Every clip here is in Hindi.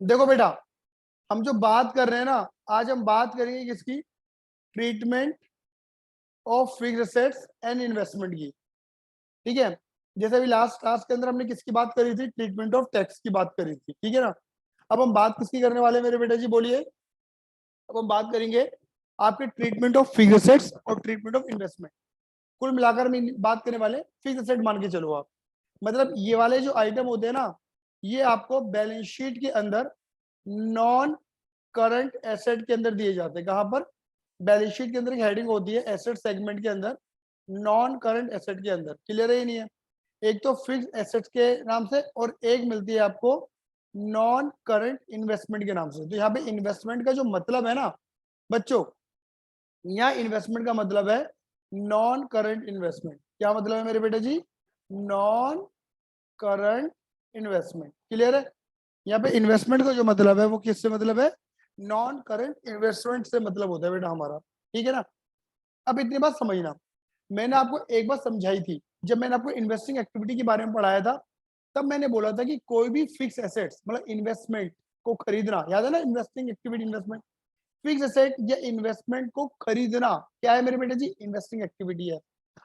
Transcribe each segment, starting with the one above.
देखो बेटा, हम जो बात कर रहे हैं ना, आज हम बात करेंगे किसकी? Treatment of fixed assets and investment की। ठीक है, जैसे अभी लास्ट क्लास के अंदर हमने किसकी बात करी थी? ट्रीटमेंट ऑफ टैक्स की बात करी थी। ठीक है ना? अब हम बात किसकी करने वाले हैं मेरे बेटा जी, बोलिए। अब हम बात करेंगे आपके ट्रीटमेंट ऑफ फिक्स्ड एसेट्स और ट्रीटमेंट ऑफ इन्वेस्टमेंट। कुल मिलाकर हम बात करने वाले फिक्स्ड एसेट मान के चलो आप। मतलब ये वाले जो आइटम होते हैं ना, ये आपको बैलेंस शीट के अंदर नॉन करंट एसेट के अंदर दिए जाते हैं। कहां पर? बैलेंस शीट के अंदर एक हेडिंग होती है एसेट सेगमेंट के अंदर, नॉन करंट एसेट के अंदर। क्लियर है? ही नहीं है? एक तो फिक्स एसेट्स के नाम से और एक मिलती है आपको नॉन करंट इन्वेस्टमेंट के नाम से। तो यहाँ पे इन्वेस्टमेंट का जो मतलब है ना बच्चों, यहाँ इन्वेस्टमेंट का मतलब है नॉन करंट इन्वेस्टमेंट। क्या मतलब है मेरे बेटे जी? Non current investment. क्लियर है? यहाँ पे इन्वेस्टमेंट का जो मतलब है वो किससे मतलब है? नॉन करंट इन्वेस्टमेंट से मतलब होता है बेटा हमारा। ठीक है ना? अब इतनी बात समझना, मैंने आपको एक बात समझाई थी जब मैंने आपको इन्वेस्टिंग एक्टिविटी के बारे में पढ़ाया था। तब मैंने बोला था कि कोई भी फिक्स एसेट्स मतलब इन्वेस्टमेंट को खरीदना, याद है ना? Investing activity, investment, fix asset या इन्वेस्टमेंट को खरीदना क्या है मेरे बेटे जी? इन्वेस्टिंग एक्टिविटी है।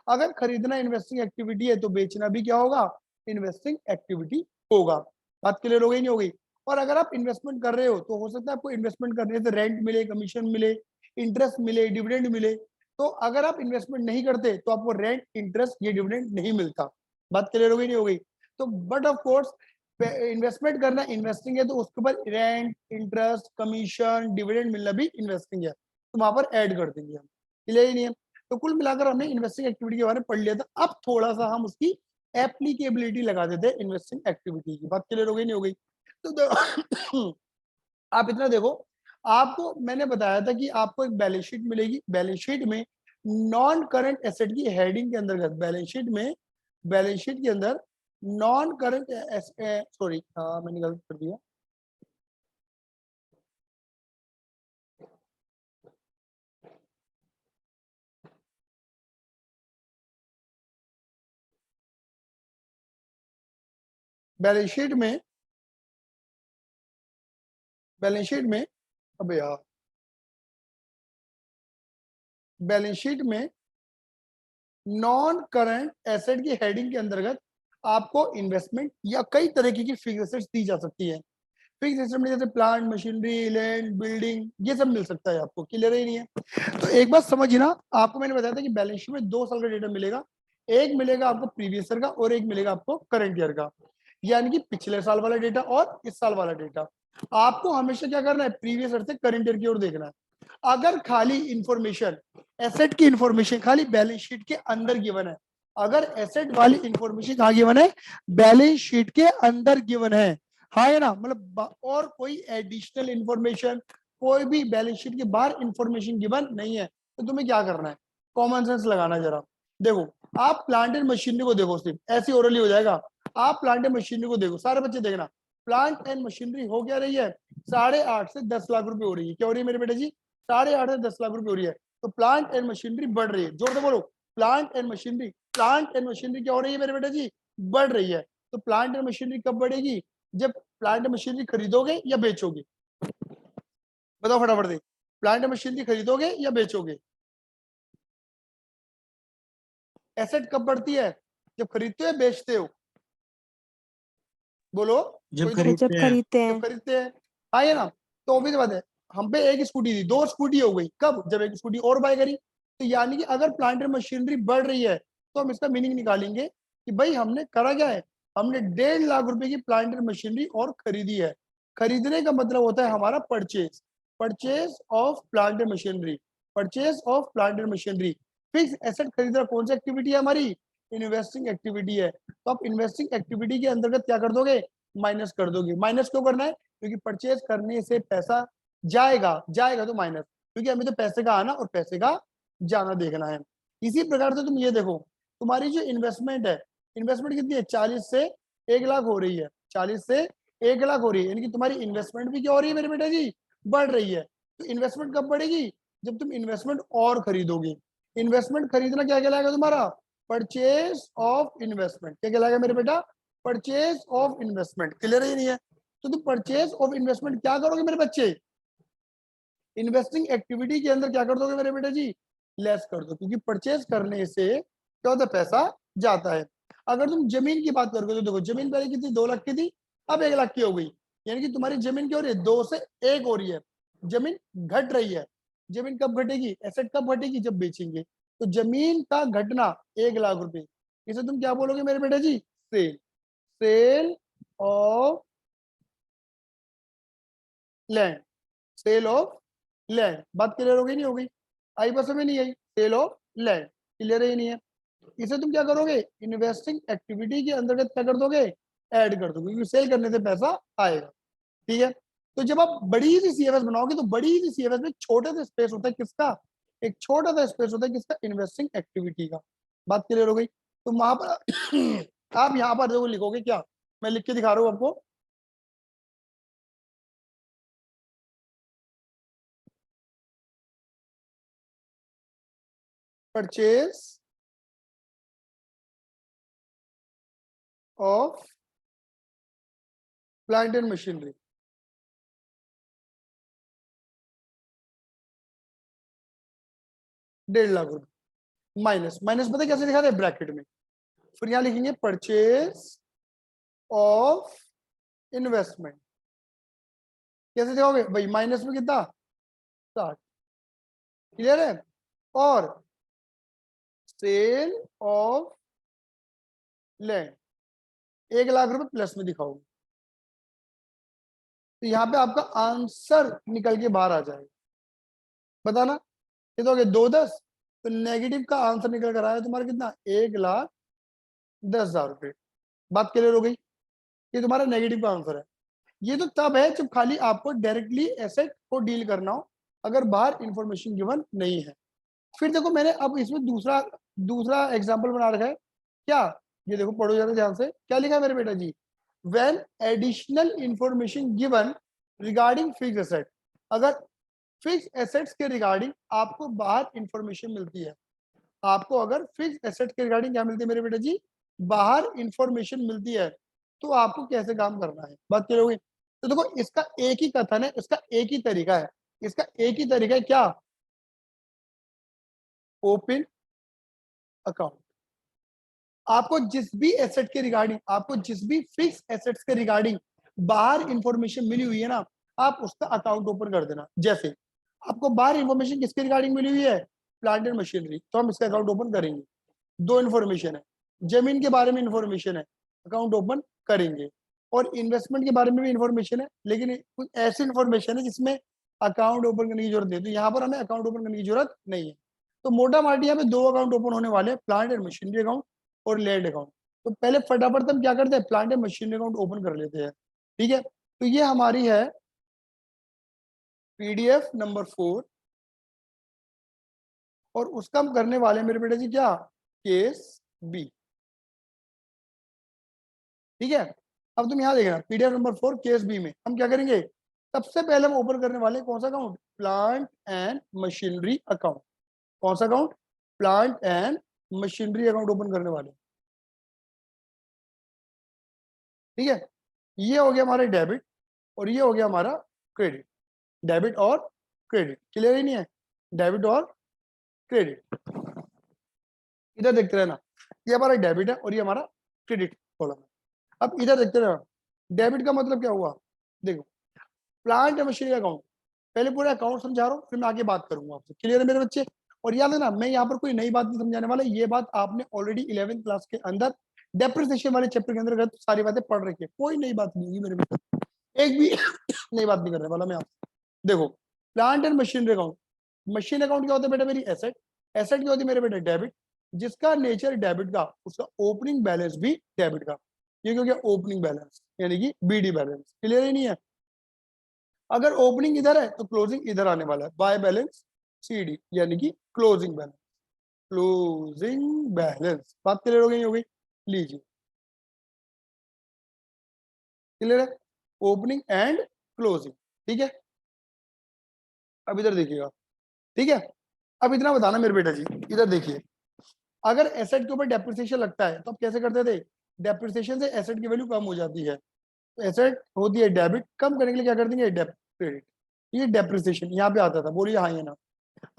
अगर खरीदना इन्वेस्टिंग एक्टिविटी है तो बेचना भी क्या होगा? इन्वेस्टिंग एक्टिविटी होगा। बात क्लियर हो गई नहीं हो गई? और अगर आप इन्वेस्टमेंट कर रहे हो तो हो सकता है आपको इन्वेस्टमेंट करने से रेंट मिले, कमीशन मिले, इंटरेस्ट मिले, डिविडेंड मिले। तो अगर आप इन्वेस्टमेंट नहीं करते तो आपको रेंट, इंटरेस्ट, ये डिविडेंड नहीं मिलता। बात क्लियर हो गई नहीं हो गई? तो बट ऑफ कोर्स इन्वेस्टमेंट करना इन्वेस्टिंग है, तो उसके ऊपर रेंट, इंटरेस्ट, कमीशन, डिविडेंड मिलना भी इन्वेस्टिंग है, तो वहां पर ऐड कर देंगे हम। क्लियर ही नहीं है? तो कुल मिलाकर हमने इन्वेस्टिंग एक्टिविटी के बारे में पढ़ लिया था। अब थोड़ा सा हम उसकी एप्लीकेबिलिटी लगा देते हैं इन्वेस्टिंग एक्टिविटी की। बात क्लियर हो गई नहीं हो गई? तो आप इतना देखो, आपको मैंने बताया था कि आपको एक बैलेंस शीट मिलेगी। बैलेंस शीट में नॉन करंट एसेट की हेडिंग के अंतर्गत, बैलेंस शीट के अंदर नॉन करंट, सॉरी मैंने गलत कर दिया। बैलेंस शीट में, बैलेंस शीट में, अबे यार, बैलेंस शीट में नॉन करंट एसेट की हेडिंग के अंतर्गत आपको इन्वेस्टमेंट या कई तरीके की फिक्स एसेट्स दी जा सकती है। फिक्स एसेट में जैसे प्लांट, मशीनरी, लैंड, बिल्डिंग, ये सब मिल सकता है आपको। क्लियर ही नहीं है? तो एक बात समझिए ना, आपको मैंने बताया था कि बैलेंस शीट में 2 साल का डेटा मिलेगा। एक मिलेगा आपको प्रीवियस ईयर का और एक मिलेगा आपको करंट ईयर का, यानी कि पिछले साल वाला डेटा और इस साल वाला डेटा। आपको हमेशा क्या करना है? प्रीवियस ईयर से करंट ईयर की ओर देखना है। अगर खाली इंफॉर्मेशन, एसेट की इंफॉर्मेशन खाली बैलेंस शीट के अंदर गिवन है, अगर एसेट वाली इंफॉर्मेशन कहाँ गिवन है? बैलेंस शीट के अंदर गिवन है, हाँ है ना? मतलब और कोई एडिशनल इंफॉर्मेशन, कोई भी बैलेंस शीट के बाहर इंफॉर्मेशन गिवन नहीं है, तो तुम्हें क्या करना है? कॉमन सेंस लगाना जरा। देखो, आप प्लांट एंड मशीनरी को देखो, सिर्फ ऐसे ओरली हो जाएगा। आप प्लांट एंड मशीनरी को देखो, सारे बच्चे देखना। प्लांट एंड मशीनरी हो क्या रही है? 8.5 से 10 लाख रुपए हो रही है। क्या हो रही है मेरे बेटे जी? 8.5 से 10 लाख रुपए हो रही है। तो प्लांट एंड मशीनरी बढ़ रही है। जोर से बोलो, plant and machinery. Plant and machinery क्या हो रही है मेरे बेटे जी? बढ़ रही है। तो प्लांट एंड मशीनरी कब बढ़ेगी? जब प्लांट मशीनरी खरीदोगे या बेचोगे? बताओ फटाफट से, प्लांट मशीनरी खरीदोगे या बेचोगे? एसेट कब बढ़ती है? जब खरीदते हो या बेचते हो? बोलो, जब कोई तो। जब खरीदते हैं। खरीदते जब हैं। खरीदते हैं। हाँ ये ना? तो ऑब्वियस बात है, हम पे एक स्कूटी थी, 2 स्कूटी हो गई। कब? जब एक स्कूटी और बाय करी। तो यानी कि अगर प्लांट मशीनरी बढ़ रही है तो हम इसका मीनिंग निकालेंगे कि भाई हमने करा क्या है? हमने 1.5 लाख रुपए की प्लांट मशीनरी और खरीदी है। खरीदने का मतलब होता है हमारा purchase, purchase of plant machinery, purchase of plant machinery. Fix asset खरीदना कौन सी एक्टिविटी है हमारी? इन्वेस्टिंग एक्टिविटी है। तो आप इन्वेस्टिंग एक्टिविटी के अंतर्गत क्या कर दोगे? माइनस कर दोगे। माइनस क्यों करना है? क्योंकि परचेज करने से पैसा जाएगा, जाएगा तो माइनस, क्योंकि हमें तो पैसे का आना और पैसे का जाना देखना है। इसी प्रकार से तुम ये देखो, तुम्हारी जो इन्वेस्टमेंट है, इन्वेस्टमेंट कितनी है? 40 से 1 लाख हो रही है। 40 से 1 लाख हो रही है, यानी कि तुम्हारी इन्वेस्टमेंट भी क्या हो रही है मेरे बेटा जी? बढ़ रही है। तो इन्वेस्टमेंट कब बढ़ेगी? जब तुम इन्वेस्टमेंट और खरीदोगे। इन्वेस्टमेंट खरीदना क्या कहलाएगा तुम्हारा? Purchase of investment. क्या कहलाएगा मेरे बेटा? Purchase of investment. क्लियर ही नहीं है? तो तुम परचेज ऑफ इन्वेस्टमेंट क्या करोगे मेरे बच्चे, इन्वेस्टिंग एक्टिविटी के अंदर क्या कर दोगे मेरे बेटे जी, लेस कर दो, क्योंकि परचेज करने से क्या होता है, पैसा जाता है। अगर तुम जमीन की बात करोगे तो देखो जमीन पहले कितनी 2 लाख की थी, अब 1 लाख की हो गई, यानी कि तुम्हारी जमीन क्या हो रही है, 2 से 1 हो रही है, जमीन घट रही है। जमीन कब घटेगी, एसेट कब घटेगी, जब बेचेंगे। तो जमीन का घटना 1 लाख रुपए, इसे तुम क्या बोलोगे मेरे बेटे जी, sale, sale of land, sale of land. बात क्लियर हो गई नहीं हो गई, आई बस में नहीं आई, सेल ऑफ लैंड क्लियर है नहीं है। इसे तुम क्या करोगे, इन्वेस्टिंग एक्टिविटी के अंतर्गत क्या कर दोगे, ऐड कर दोगे, क्योंकि सेल करने से पैसा आएगा। ठीक है, तो जब आप बड़ी सी सीएफएस बनाओगे तो बड़ी सी सीएफएस में छोटे से स्पेस होता है किसका, एक छोटा सा स्पेस होता है किसका, इन्वेस्टिंग एक्टिविटी का। बात क्लियर हो गई। तो वहां पर आप यहाँ पर देखो लिखोगे क्या, मैं लिख के दिखा रहा हूँ आपको, purchase of plant and machinery, 1.5 lakh रुपए, माइनस, माइनस पता है कैसे दिखा रहे हैं, ब्रैकेट में। फिर यहाँ लिखेंगे परचेज ऑफ इन्वेस्टमेंट, कैसे दिखाओगे भाई, माइनस में कितना, 60, क्लियर है। और सेल ऑफ लैंड, 1 लाख रुपए प्लस में दिखाओगे, तो यहाँ पे आपका आंसर निकल के बाहर आ जाएगा। बताना, ये तो 2 10, तो नेगेटिव का आंसर निकल कर आया तुम्हारा कितना, 1,10,000 रुपये। बात क्लियर हो गई, ये तुम्हारा नेगेटिव का आंसर है। ये तो तब है जब खाली आपको डायरेक्टली एसेट को डील करना हो, अगर बाहर इंफॉर्मेशन गिवन नहीं है। फिर देखो मैंने अब इसमें दूसरा दूसरा एग्जांपल बना रखा है क्या, ये देखो पढ़ो जरा ध्यान से, क्या लिखा है मेरे बेटा जी, when additional information given regarding fix asset, अगर फिक्स एसेट्स के रिगार्डिंग आपको बाहर इंफॉर्मेशन मिलती है, आपको अगर फिक्स एसेट के रिगार्डिंग क्या मिलती है मेरे बेटा जी, बाहर इंफॉर्मेशन मिलती है, तो आपको कैसे काम करना है। बात करोगे, तो देखो इसका एक ही कथन है, इसका एक ही तरीका है, इसका एक ही तरीका है क्या, ओपन अकाउंट। आपको जिस भी एसेट के रिगार्डिंग, आपको जिस भी फिक्स एसेट्स के रिगार्डिंग बाहर इंफॉर्मेशन मिली हुई है ना, आप उसका अकाउंट ओपन कर देना। जैसे आपको बाहर इंफॉर्मेशन किसके रिगार्डिंग मिली हुई है, प्लांट एंड मशीनरी, तो हम इसका अकाउंट ओपन करेंगे। 2 इंफॉर्मेशन है, जमीन के बारे में इंफॉर्मेशन है, अकाउंट ओपन करेंगे। और इन्वेस्टमेंट के बारे में भी इंफॉर्मेशन है, लेकिन कुछ ऐसी इंफॉर्मेशन है जिसमें अकाउंट ओपन करने की जरूरत नहीं है, तो यहाँ पर हमें अकाउंट ओपन करने की जरूरत नहीं है। तो मोटा माटी यहाँ पे 2 अकाउंट ओपन होने वाले हैं, प्लांट एंड मशीनरी अकाउंट और लैंड अकाउंट। तो पहले फटाफट हम क्या करते हैं, plant and machinery account open कर लेते हैं। ठीक है, तो ये हमारी है पीडीएफ नंबर 4, और उसका हम करने वाले हैं मेरे बेटे जी क्या, केस बी। ठीक है, अब तुम यहाँ देखना पीडीएफ नंबर 4 केस बी में हम क्या करेंगे, सबसे पहले हम ओपन करने वाले कौन सा account, plant and machinery account. कौन सा account, plant and machinery account open करने वाले। ठीक है, ये हो गया हमारा डेबिट और ये हो गया हमारा क्रेडिट, डेबिट और क्रेडिट, क्लियर ही नहीं है, डेबिट और क्रेडिट। इधर देखते रहना, ये हमारा डेबिट है और ये हमारा क्रेडिट कॉलम है। अब इधर देखते रहना, डेबिट का मतलब क्या हुआ, देखो प्लांट एंड मशीनरी अकाउंट, पहले पूरा अकाउंट समझा रहा हूँ, फिर मैं आगे बात करूंगा आपसे, क्लियर है मेरे बच्चे। और याद है ना, मैं यहाँ पर कोई नई बात नहीं समझाने वाला, ये बात आपने ऑलरेडी 11th क्लास के अंदर डेप्रिसिएशन वाले चैप्टर के अंदर सारी बातें पढ़ रखी है, कोई नई बात नहीं होगी मेरे बच्चे, एक भी नई बात नहीं करने वाला मैं आपसे। देखो plant and machinery account, machine account क्या होता है बेटा, मेरी एसेट, एसेट क्या होती है मेरे बेटे, डेबिट, जिसका नेचर डेबिट का, उसका ओपनिंग बैलेंस भी डेबिट का, ये क्या हो गया ओपनिंग बैलेंस, यानी कि बीडी बैलेंस, क्लियर ही नहीं है। अगर ओपनिंग इधर है तो क्लोजिंग इधर आने वाला है, बाय बैलेंस सीडी, यानी कि क्लोजिंग बैलेंस, क्लोजिंग बैलेंस। बात क्लियर हो गई, हो गई, लीजिए क्लियर है, ओपनिंग एंड क्लोजिंग। ठीक है, अब इधर देखिएगा। ठीक है, अब इतना बताना मेरे बेटा जी, इधर देखिए, अगर एसेट के ऊपर डेप्रिसिएशन लगता है तो आप कैसे करते थे, डेप्रिसिएशन से एसेट की वैल्यू कम हो जाती है, एसेट होती है डेबिट, कम करने के लिए क्या कर देंगे क्रेडिट। ये डेप्रिसिएशन यहाँ पे आता था, बोलिए हाँ या ना।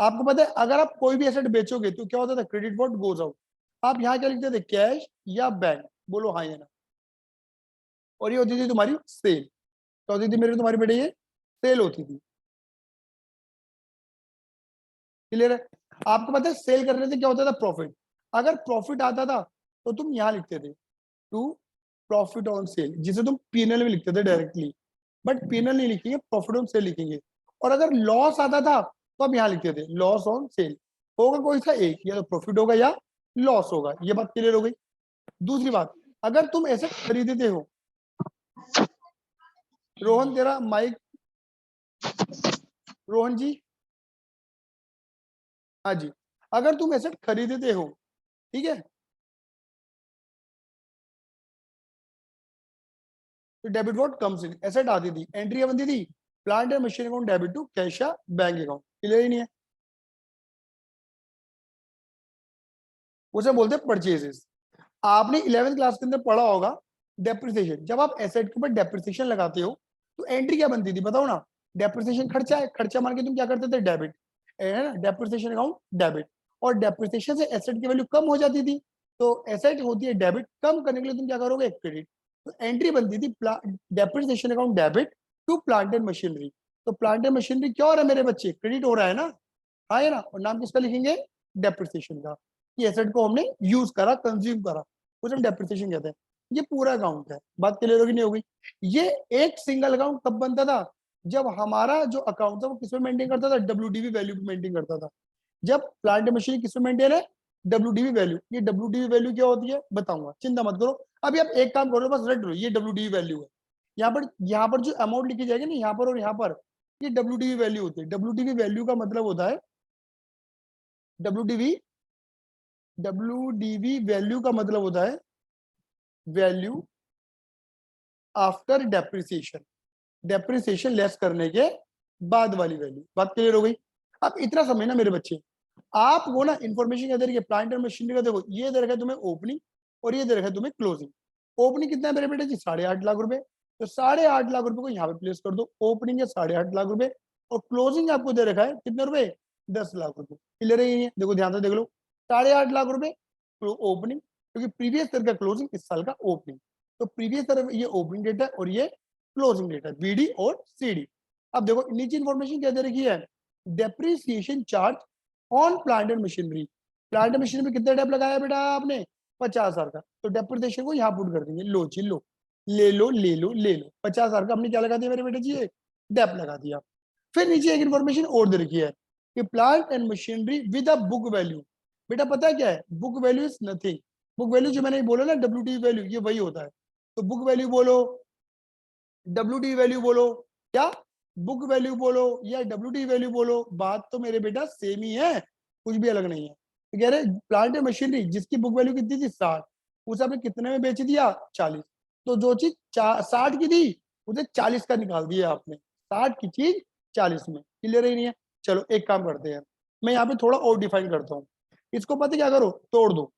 आपको पता है अगर आप कोई भी एसेट बेचोगे तो क्या होता था, क्रेडिट व्हाट गोज आउट। आप यहाँ क्या लिखते थे, कैश या बैंक, बोलो हाँ या ना। और ये होती थी तुम्हारी सेल, क्या होती थी मेरे तुम्हारी बेटे, ये सेल होती थी। क्लियर है। आपको पता है सेल करने से क्या होता था, प्रॉफिट। अगर प्रॉफिट आता था तो तुम यहाँ लिखते थे टू प्रॉफिट ऑन सेल, जिसे तुम पीएनएल में लिखते थे डायरेक्टली, बट पीएनएल नहीं लिखेंगे, प्रॉफिट ऑन सेल लिखेंगे। और अगर लॉस आता था तो आप यहाँ लिखते थे लॉस ऑन सेल। होगा कोई सा एक, या तो प्रॉफिट होगा या लॉस होगा। ये बात क्लियर हो गई। दूसरी बात, अगर तुम ऐसे खरीदते हो, रोहन तेरा माइक, रोहन जी, हाँ जी, अगर तुम एसेट खरीदते हो, ठीक है, तो debit what comes in, asset आती थी, एंट्री बनती थी, plant and machine account debit to cash या बैंक अकाउंट। क्लियर ही नहीं है, उसे बोलते हैं परचेजेस। आपने 11th क्लास के अंदर पढ़ा होगा डेप्रिसिएशन। जब आप एसेट के ऊपर डेप्रिसिएशन लगाते हो तो एंट्री क्या बनती थी बताओ ना, डेप्रिसिएशन खर्चा है, खर्चा मान के तुम क्या करते थे, डेबिट है ना, डेप्रिसिएशन अकाउंट डेबिट। और डेप्रिसिएशन से एसेट की वैल्यू कम हो जाती थी, तो एसेट होती है डेबिट, कम करने के लिए तुम क्या करोगे, क्रेडिट। तो एंट्री बनती थी depreciation account debit to plant and machinery. तो प्लांट एंड मशीनरी क्या हो रहा है मेरे बच्चे, क्रेडिट हो रहा है ना, हाँ है ना। और नाम किसका लिखेंगे, डेप्रिसिएशन का। ये एसेट को हमने यूज करा, कंज्यूम करा, उसे हम डेप्रिसिएशन कहते हैं। ये पूरा अकाउंट है, बात क्लियर होगी नहीं होगी। ये एक सिंगल अकाउंट कब बनता था, जब हमारा जो अकाउंट था वो किसमें मेंटेन करता था, डब्ल्यूडीवी वैल्यू पे मेंटेन करता था। जब प्लांट मशीन किसमें मेंटेन है, डब्ल्यूडीवी वैल्यू। ये डब्ल्यूडीवी वैल्यू क्या होती है बताऊंगा, चिंता मत करो। अभी आप एक काम करो, बस रट लो, ये डब्ल्यूडीवी वैल्यू है। यहाँ पर जो अमाउंट लिखी जाएगी ना, यहाँ पर और यहाँ पर, ये डब्ल्यूडीवी वैल्यू होती है। डब्ल्यूडीवी वैल्यू का मतलब होता है, डब्ल्यूडीवी डब्ल्यूडीवी वैल्यू का मतलब होता है value after depreciation, depreciation less करने के बाद वाली वैल्यू। बात क्लियर हो गई। अब इतना समझना मेरे बच्चे, आपको ना इन्फॉर्मेशन क्या दे रही है, प्लांट एंड मशीनरी का देखो, ये दे रखा है तुम्हें ओपनिंग और ये दे रखा है तुम्हें क्लोजिंग। ओपनिंग कितना है मेरे बेटे जी, 8.5 लाख रुपए। तो 8.5 लाख रुपए को यहाँ पे प्लेस कर दो, ओपनिंग है 8.5 लाख रुपए, और क्लोजिंग आपको दे रखा है कितने रुपए, 10 लाख रुपए। क्लियर है, ये देखो ध्यान से देख लो, 8.5 लाख रुपए ओपनिंग, क्योंकि प्रीवियस ईयर का क्लोजिंग इस साल का ओपनिंग। तो प्रीवियस ईयर ये ओपनिंग डेट है और ये क्लोजिंग डेट है, बीडी और सीडी। अब देखो नीचे इंफॉर्मेशन क्या दे रखी है, depreciation charge on plant and machinery. Plant and machinery में कितना डेप लगाया बेटा आपने, 50,000 का। तो डेप्रिसिएशन को यहाँ पुट कर देंगे, लो जी लो, ले लो ले लो ले लो, 50,000 का हमने क्या लगा दिया मेरे बेटे जी, डेप लगा दिया। फिर नीचे एक इन्फॉर्मेशन और दे रखी है कि plant and machinery with a book value. बेटा पता है क्या है, book value is nothing. Book value जो मैंने बोला ना, डब्ल्यू वैल्यू, ये वही होता है। तो बुक वैल्यू बोलो, डब्ल्यू वैल्यू बोलो, क्या बुक वैल्यू बोलो या डब्ल्यू वैल्यू बोलो, बात तो मेरे बेटा सेम ही है, कुछ भी अलग नहीं है। तो कह रहे प्लांट एंड मशीनरी जिसकी बुक वैल्यू कितनी थी, 60, उसे आपने कितने में बेच दिया, 40। तो जो चीज 60 की थी उसे 40 का निकाल दिया आपने, 60 की चीज 40 में। क्लियर ही नहीं है। चलो एक काम करते हैं, मैं यहाँ पे थोड़ा और डिफाइन करता हूँ। इसको पता क्या करो, तोड़ दो।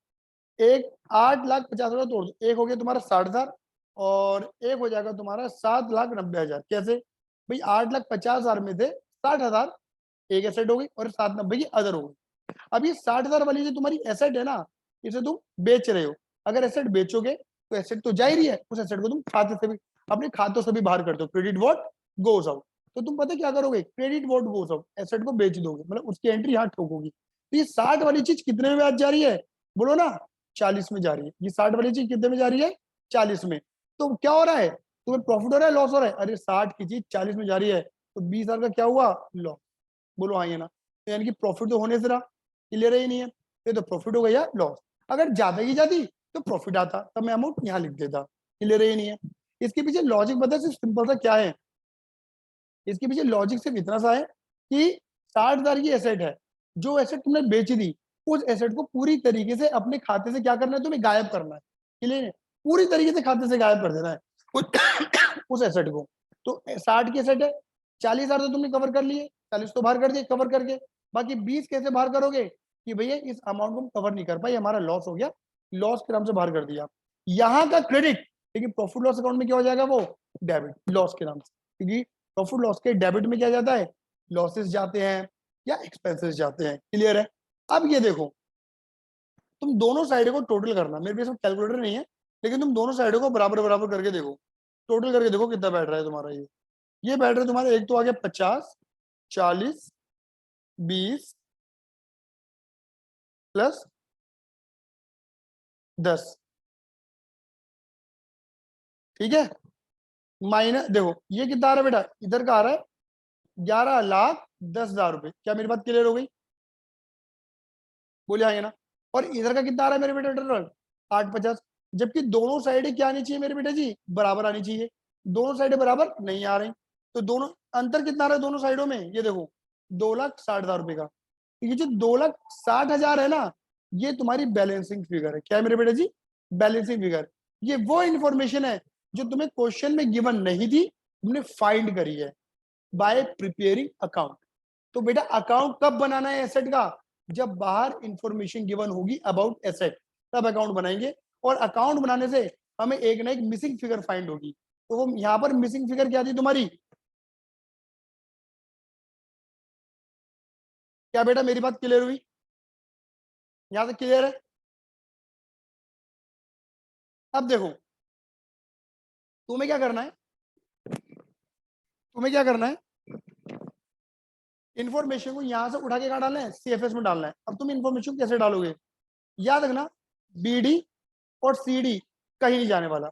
एक 8,50,000 तोड़ दो, एक हो गया तुम्हारा 60,000 और एक हो जाएगा तुम्हारा 7,90,000। कैसे भाई, 8,50,000 में से 60,000 एक एसेट हो गई और 790 की अदर हो गई। अब ये 60,000 वाली जो तुम्हारी एसेट है ना, इसे तुम बेच रहे हो। अगर एसेट बेचोगे तो एसेट तो जा ही रही है, उस एसेट को तुम खाते से भी, अपने खातों से भी बाहर करते हो, क्रेडिट वॉट गोज आउट। तो तुम पता क्या करोगे, credit what goes out, asset को बेच दोगे, मतलब उसकी एंट्री यहाँ ठोकोगी। तो ये 60 वाली चीज कितने में आज जा रही है, बोलो ना, 40 में जा रही है। ये 60 वाली चीज कितने में जा रही है, 40 में। तो क्या हो रहा है, तुम्हें प्रॉफिट हो रहा है, लॉस हो रहा है, अरे 60 की चीज 40 में जा रही है, तो 20,000 का क्या हुआ, लॉस। बोलो हाँ या ना। तो यानी कि प्रॉफिट तो होने से रहा, क्लियर ही नहीं है। ये तो प्रॉफिट हो गया, लॉस। अगर ज्यादा की जाती तो प्रॉफिट आता, तब मैं अमाउंट यहाँ लिख देता। क्लियर ही नहीं है। इसके पीछे लॉजिक पता है, सिर्फ सिंपल सा क्या है, इसके पीछे लॉजिक सिर्फ इतना सा है कि 60,000 की एसेट है, जो एसेट तुमने बेची दी, उस एसेट को पूरी तरीके से अपने खाते से क्या करना है, तुम्हें गायब करना है। क्लियर है, पूरी तरीके से खाते से गायब कर देना है उस एसेट को। तो 60 की एसेट है, 40,000 तो तुमने कवर कर लिए, 40 तो बाहर कर दिए कवर करके, बाकी 20 कैसे बाहर करोगे कि भैया इस अमाउंट को हम कवर नहीं कर पाए, हमारा लॉस हो गया, लॉस के नाम से बाहर कर दिया। यहाँ का क्रेडिट, लेकिन प्रॉफिट लॉस अकाउंट में क्या हो जाएगा, वो डेबिट लॉस के नाम से, क्योंकि प्रॉफिट लॉस के डेबिट में क्या जाता है, लॉसेस जाते हैं या एक्सपेंसेस जाते हैं। क्लियर है? अब ये देखो, तुम दोनों साइड को टोटल करना, मेरे पास कैलकुलेटर नहीं है, लेकिन तुम दोनों साइडों को बराबर बराबर करके देखो, टोटल करके देखो कितना बैठ रहा है तुम्हारा। ये बैठ रहा है तुम्हारा, एक तो आ गया 50, 40, 20 प्लस 10, ठीक है, माइनस, देखो ये कितना आ रहा है बेटा, इधर का आ रहा है 11,10,000 रुपए। क्या मेरी बात क्लियर हो गई? बोले आएंगे ना। और इधर का कितना आ रहा है मेरे बेटे टोटल, 850। जबकि दोनों साइडें क्या आनी चाहिए मेरे बेटे जी, बराबर आनी चाहिए। दोनों साइडें बराबर नहीं आ रही, तो दोनों अंतर कितना आ रहा है दोनों साइडों में, ये देखो 2,60,000 रुपए का। ये जो 2,60,000 है ना, ये तुम्हारी बैलेंसिंग फिगर है। क्या है मेरे बेटे जी? Balancing figure. ये वो इंफॉर्मेशन है जो तुम्हें क्वेश्चन में गिवन नहीं थी, तुमने फाइंड करी है बाय प्रिपेयरिंग अकाउंट। तो बेटा अकाउंट कब बनाना है एसेट का, जब बाहर इंफॉर्मेशन गिवन होगी अबाउट एसेट, तब अकाउंट बनाएंगे। और अकाउंट बनाने से हमें एक ना एक मिसिंग फिगर फाइंड होगी। तो वो यहाँ पर मिसिंग फिगर क्या थी तुम्हारी, क्या बेटा मेरी बात क्लियर हुई? यहां तक क्लियर है? अब देखो, तुम्हें क्या करना है, तुम्हें क्या करना है, इन्फॉर्मेशन को यहां से उठा के कहाँ डालना है, सीएफएस में डालना है। अब तुम इन्फॉर्मेशन कैसे डालोगे, याद रखना, बीडी और सीडी कहीं नहीं जाने वाला।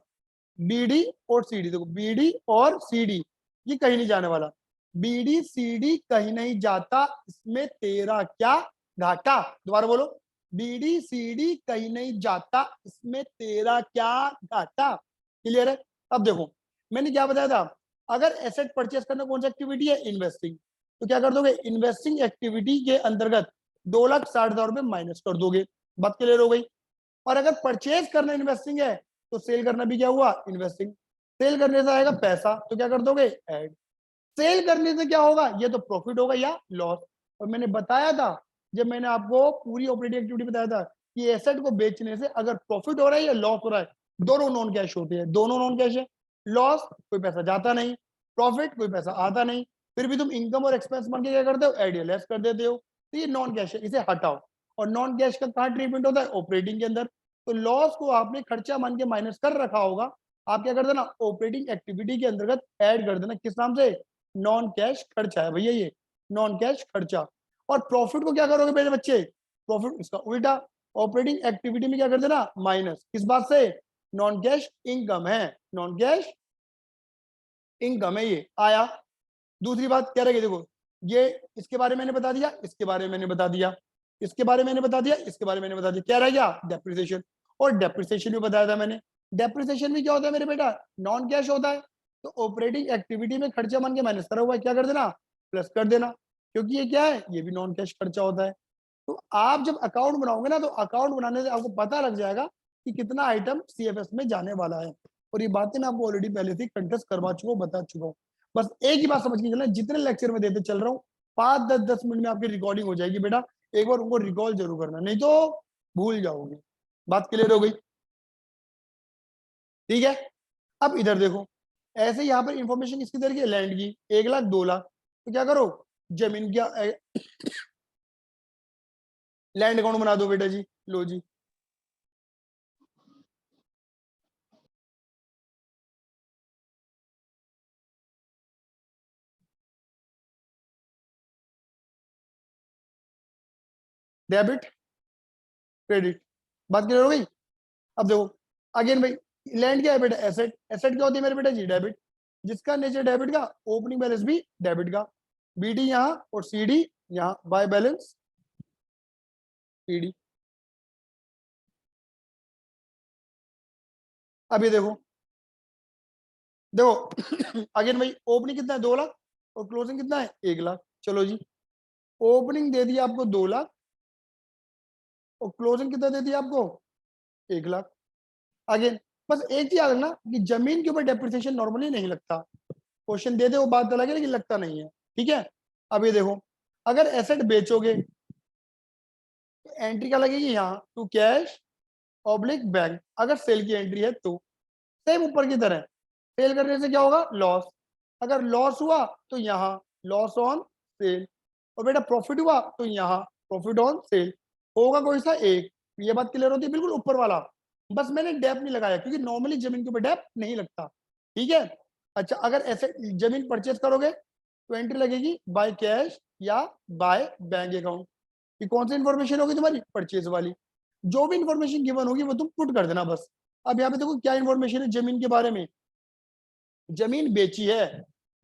बीडी और सीडी, देखो बीडी और सीडी ये कहीं नहीं जाने वाला। बीडी सीडी कहीं नहीं जाता, इसमें तेरा क्या घाटा। दोबारा बोलो, बीडी सीडी कहीं नहीं जाता, इसमें तेरा क्या घाटा। क्लियर है? अब देखो, मैंने क्या बताया था, अगर एसेट परचेस करना कौन सी एक्टिविटी है, इन्वेस्टिंग, तो क्या कर दोगे, इन्वेस्टिंग एक्टिविटी के अंतर्गत 2,60,000 रुपए माइनस कर दोगे। बात क्लियर हो गई? और अगर परचेज करना इन्वेस्टिंग है, तो सेल करना भी क्या हुआ, इन्वेस्टिंग। सेल करने से आएगा पैसा, तो क्या कर दोगे, ऐड। सेल करने से क्या होगा, ये तो प्रॉफिट होगा या लॉस। और मैंने बताया था, जब मैंने आपको पूरी ऑपरेटिंग एक्टिविटी बताया था, कि एसेट को बेचने से अगर प्रॉफिट हो रहा है या लॉस हो रहा है, दोनों नॉन कैश होते हैं, दोनों नॉन कैश है। लॉस कोई पैसा जाता नहीं, प्रॉफिट कोई पैसा आता नहीं, फिर भी तुम इनकम और एक्सपेंस मान के क्या करते हो, एड या लेस कर देते हो, तो ये नॉन कैश है, इसे हटाओ। और नॉन कैश का कहाँ ट्रीटमेंट होता है, ऑपरेटिंग के अंदर। तो लॉस को आपने खर्चा मान के माइनस कर रखा होगा, आप क्या कर देना, ऑपरेटिंग एक्टिविटी के अंतर्गत ऐड कर देना, किस नाम से, नॉन कैश खर्चा है भैया, ये नॉन कैश खर्चा। और प्रॉफिट को क्या करोगे मेरे बच्चे, प्रॉफिट इसका उल्टा, ऑपरेटिंग एक्टिविटी में क्या कर देना, माइनस, किस बात से, नॉन कैश इनकम है, नॉन कैश इनकम है ये आया। दूसरी बात क्या रहेगी, देखो ये इसके बारे में मैंने बता दिया, इसके बारे में मैंने बता दिया, इसके बारे में मैंने बता दिया, इसके बारे में मैंने बता दिया, क्या रह गया, डेप्रिसिएशन। और डेप्रिसिएशन भी बताया था मैंने। डेप्रिसिएशन भी क्या होता है मेरे बेटा, नॉन कैश होता है। तो ऑपरेटिंग एक्टिविटी में खर्चा मान के माइनस करा हुआ है, क्या कर देना, प्लस कर देना, क्योंकि ये क्या है, ये भी नॉन कैश खर्चा होता है। तो आप जब अकाउंट बनाओगे ना, तो अकाउंट बनाने से आपको पता लग जाएगा कि कितना आइटम सीएफएस में जाने वाला है। और ये बातें मैं आपको ऑलरेडी पहले से कंटेस्ट करवा चुका हूँ, बता चुका हूँ। बस एक ही बात समझ के चलना, जितने लेक्चर में देते चल रहा हूँ, 5-10 मिनट में आपकी रिकॉर्डिंग हो जाएगी बेटा, एक बार उनको रिकॉल जरूर करना, नहीं तो भूल जाओगे। बात क्लियर हो गई? ठीक है। अब इधर देखो, ऐसे यहाँ पर इंफॉर्मेशन किसकी तरह की, लैंड की, 1,00,000 2,00,000, तो क्या करो, जमीन क्या लैंड अकाउंट बना दो बेटा जी, लो जी। डेबिट क्रेडिट, बात क्लियर हो गई? अब देखो अगेन भाई, लैंड क्या है बेटा, एसेट। एसेट क्या होती है मेरे बेटा जी, डेबिट। जिसका नेचर डेबिट का, ओपनिंग बैलेंस भी डेबिट का। बीडी यहाँ और सीडी यहाँ, बाय बैलेंस सीडी। अब ये देखो, देखो अगेन भाई, ओपनिंग कितना है, 2,00,000, और क्लोजिंग कितना है, 1,00,000। चलो जी, ओपनिंग दे दिया आपको 2,00,000, और क्लोजिंग कितना दे दिया आपको, 1,00,000। अगेन बस एक चीज याद रखना, कि जमीन के ऊपर डेप्रिसिएशन नॉर्मली नहीं लगता। क्वेश्चन दे दे वो बात अलग है, लेकिन लगता नहीं है। ठीक है। अब ये देखो, अगर एसेट बेचोगे, तो एंट्री क्या लगेगी, यहाँ टू कैश ऑब्लिक बैंक। अगर सेल की एंट्री है तो सेम ऊपर की तरह, सेल करने से क्या होगा, लॉस। अगर लॉस हुआ तो यहाँ लॉस ऑन सेल, और बेटा प्रॉफिट हुआ तो यहाँ प्रॉफिट ऑन सेल। होगा कोई सा एक। ये बात क्लियर होती है, बिल्कुल ऊपर वाला। बस मैंने डेप नहीं लगाया क्योंकि नॉर्मली जमीन के ऊपर डेप नहीं लगता। ठीक है। अच्छा, अगर ऐसे जमीन परचेज करोगे तो एंट्री लगेगी बाय कैश या बाय बैंक अकाउंट। ये कौन सी इन्फॉर्मेशन होगी तुम्हारी, परचेज वाली। जो भी इन्फॉर्मेशन गिवन होगी वो तुम पुट कर देना बस। अब यहाँ पे देखो क्या इन्फॉर्मेशन है जमीन के बारे में। जमीन बेची है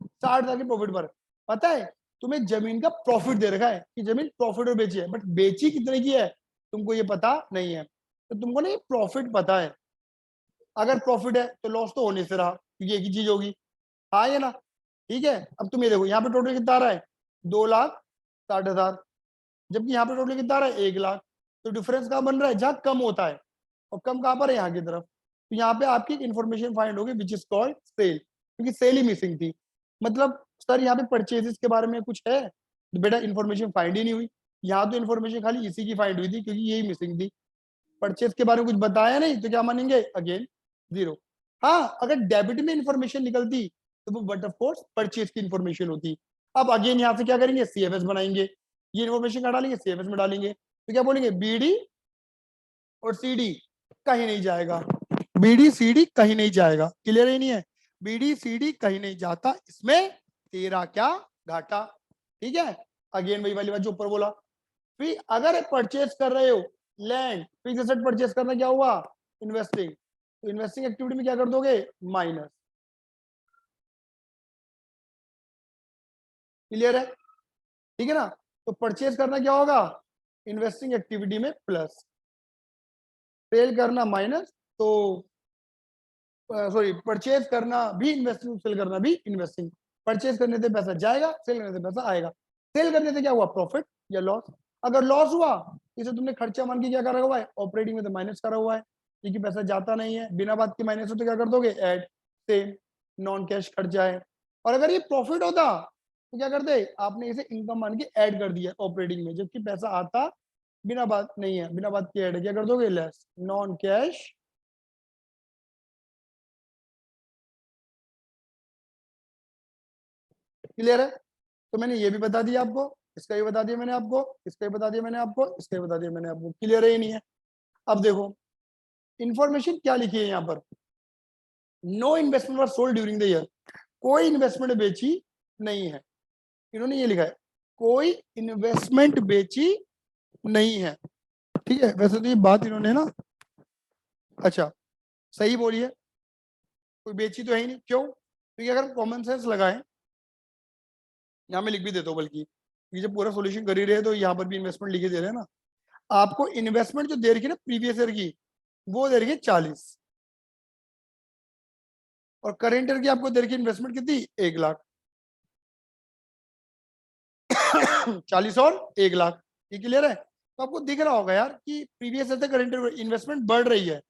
60,000 के प्रॉफिट पर। पता है तुम्हें जमीन का प्रॉफिट दे रखा है कि जमीन प्रॉफिट और बेची है, बट बेची कितने की है तुमको ये पता नहीं है। तो तुमको नहीं प्रॉफिट पता है। अगर प्रॉफिट है तो लॉस तो होने से रहा क्योंकि एक ही चीज होगी। हाँ या ना। ठीक है। अब तुम ये देखो यहाँ पे टोटल कितना आ रहा है, 2,60,000, जबकि यहाँ पे टोटल कितना आ रहा है, 1,00,000। तो डिफरेंस कहाँ बन रहा है, जहाँ कम होता है। और कम कहाँ पर है, यहाँ की तरफ। तो यहाँ पे आपकी इन्फॉर्मेशन फाइंड होगी विच इज कॉल्ड सेल, क्योंकि सेल ही मिसिंग थी। मतलब सर यहाँ पे परचेजेस के बारे में कुछ है, तो बेटा इन्फॉर्मेशन फाइंड ही नहीं हुई। यहाँ तो इन्फॉर्मेशन खाली इसी की फाइंड हुई थी क्योंकि यही मिसिंग थी। परचेज के बारे में कुछ बताया नहीं तो क्या मानेंगे, अगेन जीरो। हाँ, अगर डेबिट में इंफॉर्मेशन निकलती तो वो बट ऑफ कोर्स परचेज की इंफॉर्मेशन होती। अब अगेन यहाँ से क्या करेंगे, सीएफएस बनाएंगे। ये इन्फॉर्मेशन कहाँ डालेंगे, सीएफएस में डालेंगे। तो क्या बोलेंगे, बीडी और सीडी कहीं नहीं जाएगा, बीडी सीडी कहीं नहीं जाएगा। क्लियर ही नहीं है, बीडी सीडी कहीं नहीं जाता, इसमें तेरा क्या घाटा। ठीक है। अगेन वही वाली बात जो ऊपर बोला। फिर अगर परचेज कर रहे हो लैंड, फिक्स एसेट परचेज करना क्या हुआ, इन्वेस्टिंग। तो इन्वेस्टिंग एक्टिविटी में क्या कर दोगे, माइनस। क्लियर है, ठीक है ना। तो परचेज करना क्या होगा, इन्वेस्टिंग एक्टिविटी में प्लस, सेल करना माइनस। तो सॉरी, परचेज करना भी इन्वेस्टिंग, सेल करना भी इन्वेस्टिंग। परचेज करने से पैसा जाएगा, सेल करने से पैसा आएगा। सेल करने से क्या हुआ, प्रॉफिट या लॉस। अगर लॉस हुआ इसे तुमने खर्चा मान के क्या करा हुआ है, ऑपरेटिंग में तो माइनस करा हुआ है क्योंकि पैसा जाता नहीं है। बिना बात के माइनस हो तो क्या कर दोगे, ऐड, सेम, नॉन कैश खर्चा है। और अगर ये प्रॉफिट होता तो क्या करते, आपने इसे इनकम मान के ऐड कर दिया ऑपरेटिंग में, जबकि पैसा आता बिना बात नहीं है, बिना बात के ऐड, क्या कर दोगे, लेस, नॉन कैश। क्लियर है। तो मैंने ये भी बता दिया आपको, इसका भी बता दिया मैंने आपको, इसका भी बता दिया मैंने आपको, इसका भी बता दिया मैंने आपको। क्लियर है, ये नहीं है। अब देखो इंफॉर्मेशन क्या लिखी है यहाँ पर, no investment was sold during the year. कोई इन्वेस्टमेंट बेची नहीं है, इन्होंने ये लिखा है, कोई इन्वेस्टमेंट बेची नहीं है। ठीक है, वैसे तो ये बात इन्होंने ना, अच्छा सही बोली है, कोई बेची तो है ही नहीं। क्यों, क्योंकि अगर कॉमन सेंस लगाएं, यहाँ मैं लिख भी देता हूँ, बल्कि ये जब पूरा सोल्यूशन कर ही रहे तो यहाँ पर भी इन्वेस्टमेंट लिखे दे रहे हैं ना। आपको इन्वेस्टमेंट जो दे रखी है ना प्रीवियस ईयर की, वो दे रखी है 40, और करेंट ईयर की आपको दे रखी है इन्वेस्टमेंट कितनी, 1,00,000। 40 और 1,00,000, ये क्लियर है। तो आपको दिख रहा होगा यार कि प्रीवियस ईयर से करेंट ईयर इन्वेस्टमेंट बढ़ रही है।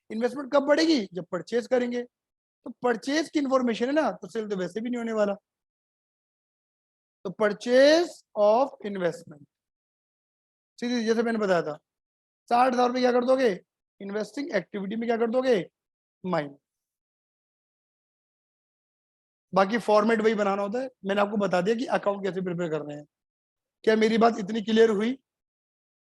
इन्वेस्टमेंट कब बढ़ेगी, जब परचेज करेंगे। तो परचेज की इन्फॉर्मेशन है ना, तो सेल तो वैसे भी नहीं होने वाला। तो परचेज ऑफ इन्वेस्टमेंट, सीधी जैसे मैंने बताया था, 60,000 रुपये क्या कर दोगे, इन्वेस्टिंग एक्टिविटी में क्या कर दोगे, माइनस। बाकी फॉर्मेट वही बनाना होता है, मैंने आपको बता दिया कि अकाउंट कैसे प्रिपेयर करने हैं। क्या मेरी बात इतनी क्लियर हुई।